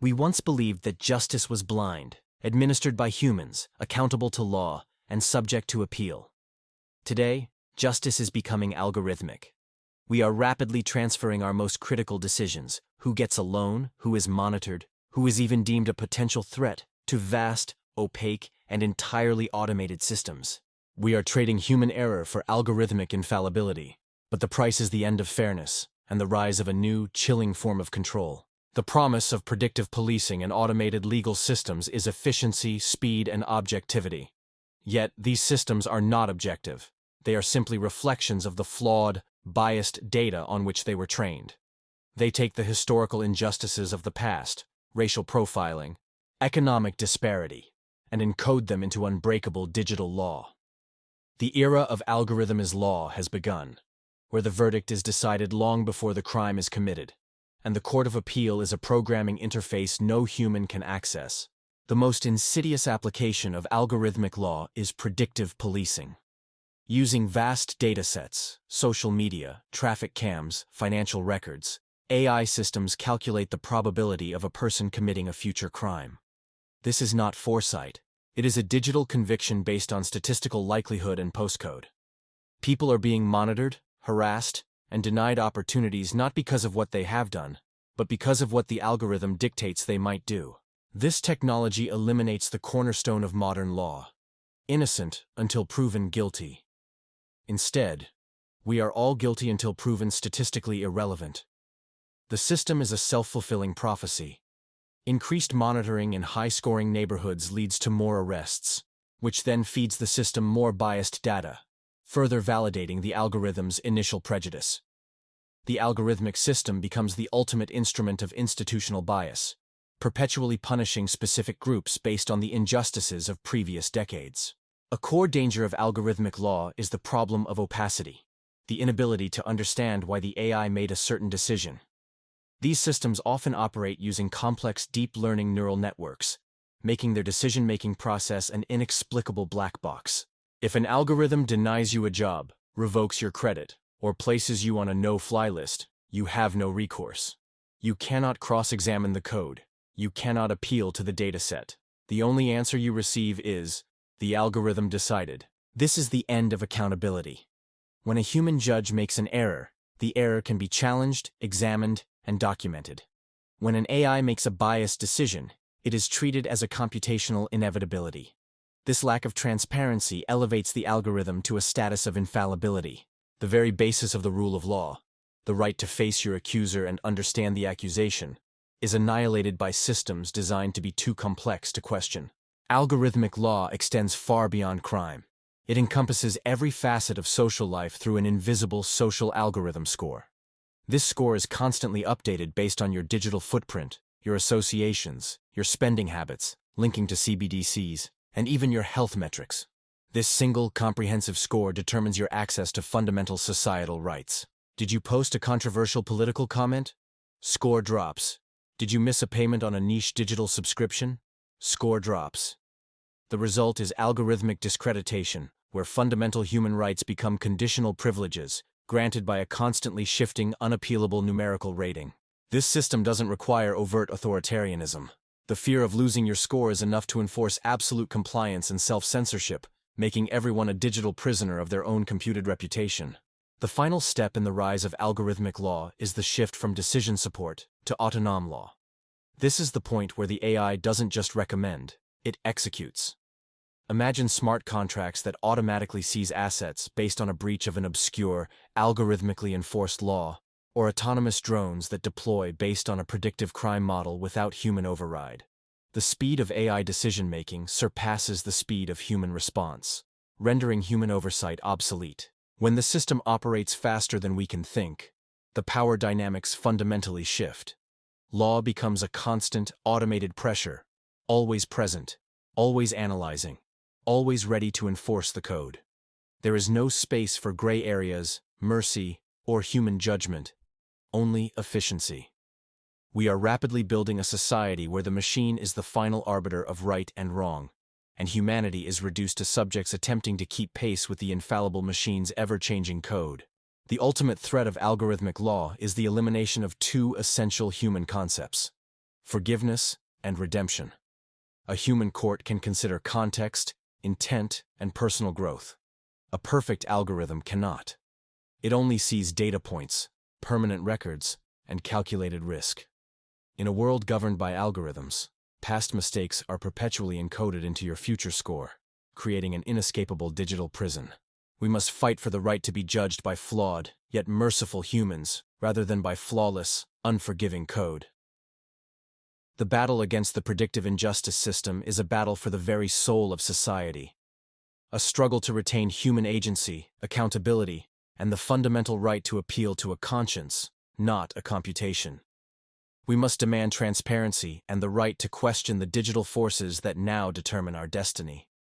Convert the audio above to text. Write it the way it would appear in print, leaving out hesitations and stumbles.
We once believed that justice was blind, administered by humans, accountable to law, and subject to appeal. Today, justice is becoming algorithmic. We are rapidly transferring our most critical decisions, who gets a loan, who is monitored, who is even deemed a potential threat, to vast, opaque, and entirely automated systems. We are trading human error for algorithmic infallibility, but the price is the end of fairness and the rise of a new, chilling form of control. The promise of predictive policing and automated legal systems is efficiency, speed, and objectivity. Yet, these systems are not objective. They are simply reflections of the flawed, biased data on which they were trained. They take the historical injustices of the past, racial profiling, economic disparity, and encode them into unbreakable digital law. The era of algorithmic law has begun, where the verdict is decided long before the crime is committed, and the Court of Appeal is a programming interface no human can access. The most insidious application of algorithmic law is predictive policing. Using vast datasets, social media, traffic cams, financial records, AI systems calculate the probability of a person committing a future crime. This is not foresight. It is a digital conviction based on statistical likelihood and postcode. People are being monitored, harassed, and denied opportunities not because of what they have done, but because of what the algorithm dictates they might do. This technology eliminates the cornerstone of modern law: innocent until proven guilty. Instead, we are all guilty until proven statistically irrelevant. The system is a self-fulfilling prophecy. Increased monitoring in high-scoring neighborhoods leads to more arrests, which then feeds the system more biased data, further validating the algorithm's initial prejudice. The algorithmic system becomes the ultimate instrument of institutional bias, perpetually punishing specific groups based on the injustices of previous decades. A core danger of algorithmic law is the problem of opacity, the inability to understand why the AI made a certain decision. These systems often operate using complex deep learning neural networks, making their decision-making process an inexplicable black box. If an algorithm denies you a job, revokes your credit, or places you on a no-fly list, you have no recourse. You cannot cross-examine the code. You cannot appeal to the dataset. The only answer you receive is, "The algorithm decided." This is the end of accountability. When a human judge makes an error, the error can be challenged, examined, and documented. When an AI makes a biased decision, it is treated as a computational inevitability. This lack of transparency elevates the algorithm to a status of infallibility, the very basis of the rule of law. The right to face your accuser and understand the accusation is annihilated by systems designed to be too complex to question. Algorithmic law extends far beyond crime. It encompasses every facet of social life through an invisible social algorithm score. This score is constantly updated based on your digital footprint, your associations, your spending habits, linking to CBDCs, and even your health metrics. This single, comprehensive score determines your access to fundamental societal rights. Did you post a controversial political comment? Score drops. Did you miss a payment on a niche digital subscription? Score drops. The result is algorithmic discreditation, where fundamental human rights become conditional privileges, granted by a constantly shifting, unappealable numerical rating. This system doesn't require overt authoritarianism. The fear of losing your score is enough to enforce absolute compliance and self-censorship, making everyone a digital prisoner of their own computed reputation. The final step in the rise of algorithmic law is the shift from decision support to autonomous law. This is the point where the AI doesn't just recommend, it executes. Imagine smart contracts that automatically seize assets based on a breach of an obscure, algorithmically enforced law, or autonomous drones that deploy based on a predictive crime model without human override. The speed of AI decision-making surpasses the speed of human response, rendering human oversight obsolete. When the system operates faster than we can think, the power dynamics fundamentally shift. Law becomes a constant, automated pressure, always present, always analyzing, always ready to enforce the code. There is no space for gray areas, mercy, or human judgment, only efficiency. We are rapidly building a society where the machine is the final arbiter of right and wrong, and humanity is reduced to subjects attempting to keep pace with the infallible machine's ever-changing code. The ultimate threat of algorithmic law is the elimination of two essential human concepts: forgiveness, and redemption. A human court can consider context, intent, and personal growth. A perfect algorithm cannot. It only sees data points, permanent records, and calculated risk. In a world governed by algorithms, past mistakes are perpetually encoded into your future score, creating an inescapable digital prison. We must fight for the right to be judged by flawed, yet merciful humans, rather than by flawless, unforgiving code. The battle against the predictive injustice system is a battle for the very soul of society. A struggle to retain human agency, accountability, and the fundamental right to appeal to a conscience, not a computation. We must demand transparency and the right to question the digital forces that now determine our destiny.